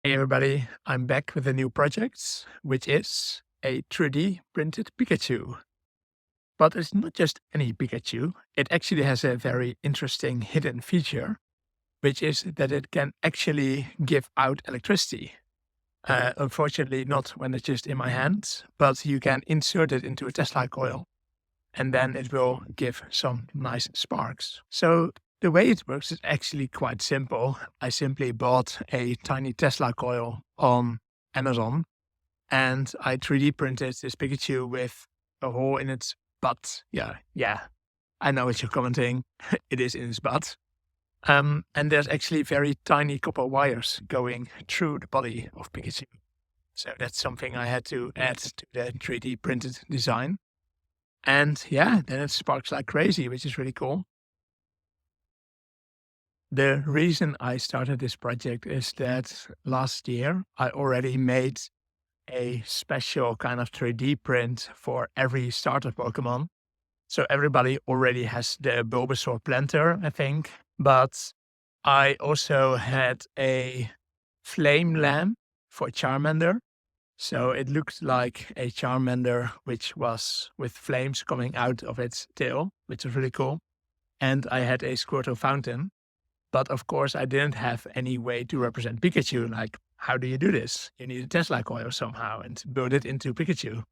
Hey everybody, I'm back with a new project, which is a 3D printed Pikachu. But it's not just any Pikachu, it actually has a very interesting hidden feature, which is that it can actually give out electricity. Unfortunately, not when it's just in my hands, but you can insert it into a Tesla-coil and then it will give some nice sparks. So the way it works is actually quite simple. I simply bought a tiny Tesla coil on Amazon and I 3D printed this Pikachu with a hole in its butt. Yeah, I know what you're commenting. It is in its butt. And there's actually very tiny copper wires going through the body of Pikachu. So that's something I had to add to the 3D printed design. And yeah, then it sparks like crazy, which is really cool. The reason I started this project is that last year I already made a special kind of 3D print for every starter Pokemon. So everybody already has the Bulbasaur planter, I think. But I also had a flame lamp for Charmander. So it looked like a Charmander which was with flames coming out of its tail, which was really cool. And I had a Squirtle fountain. But of course, I didn't have any way to represent Pikachu. Like, how do you do this? You need a Tesla coil somehow and build it into Pikachu.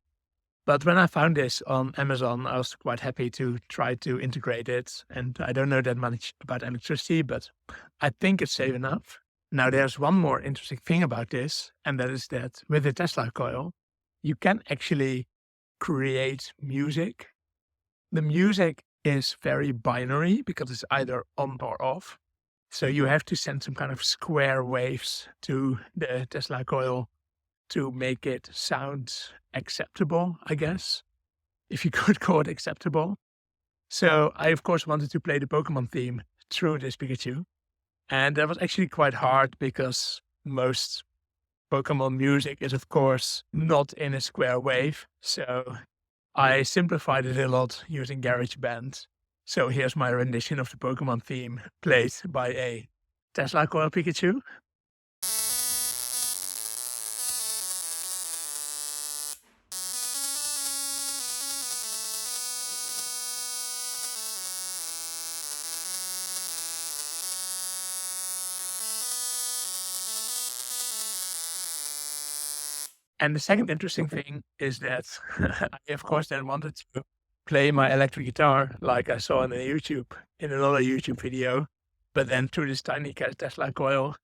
But when I found this on Amazon, I was quite happy to try to integrate it. And I don't know that much about electricity, but I think it's safe enough. Now, there's one more interesting thing about this, and that is that with the Tesla coil, you can actually create music. The music is very binary because it's either on or off. So you have to send some kind of square waves to the Tesla coil to make it sound acceptable, I guess, if you could call it acceptable. So I, of course, wanted to play the Pokemon theme through this Pikachu. And that was actually quite hard because most Pokemon music is, of course, not in a square wave. So I simplified it a lot using GarageBand. So here's my rendition of the Pokemon theme played by a Tesla coil Pikachu. And the second interesting thing is that I, of course, then wanted to play my electric guitar like I saw in another YouTube video, but then through this tiny Tesla coil.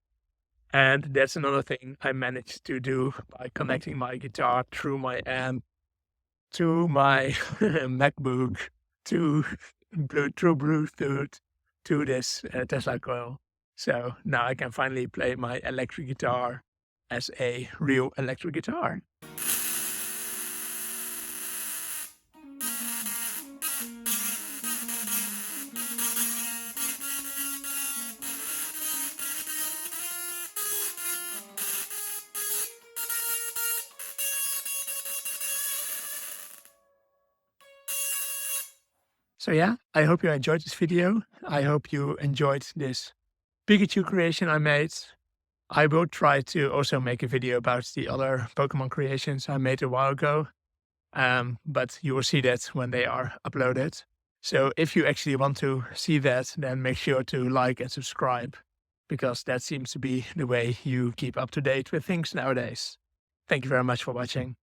And that's another thing I managed to do by connecting my guitar through my amp to my MacBook through Bluetooth to this Tesla coil. So now I can finally play my electric guitar as a real electric guitar. So yeah, I hope you enjoyed this video. I hope you enjoyed this Pikachu creation I made. I will try to also make a video about the other Pokemon creations I made a while ago. But you will see that when they are uploaded. So if you actually want to see that, then make sure to like and subscribe, because that seems to be the way you keep up to date with things nowadays. Thank you very much for watching.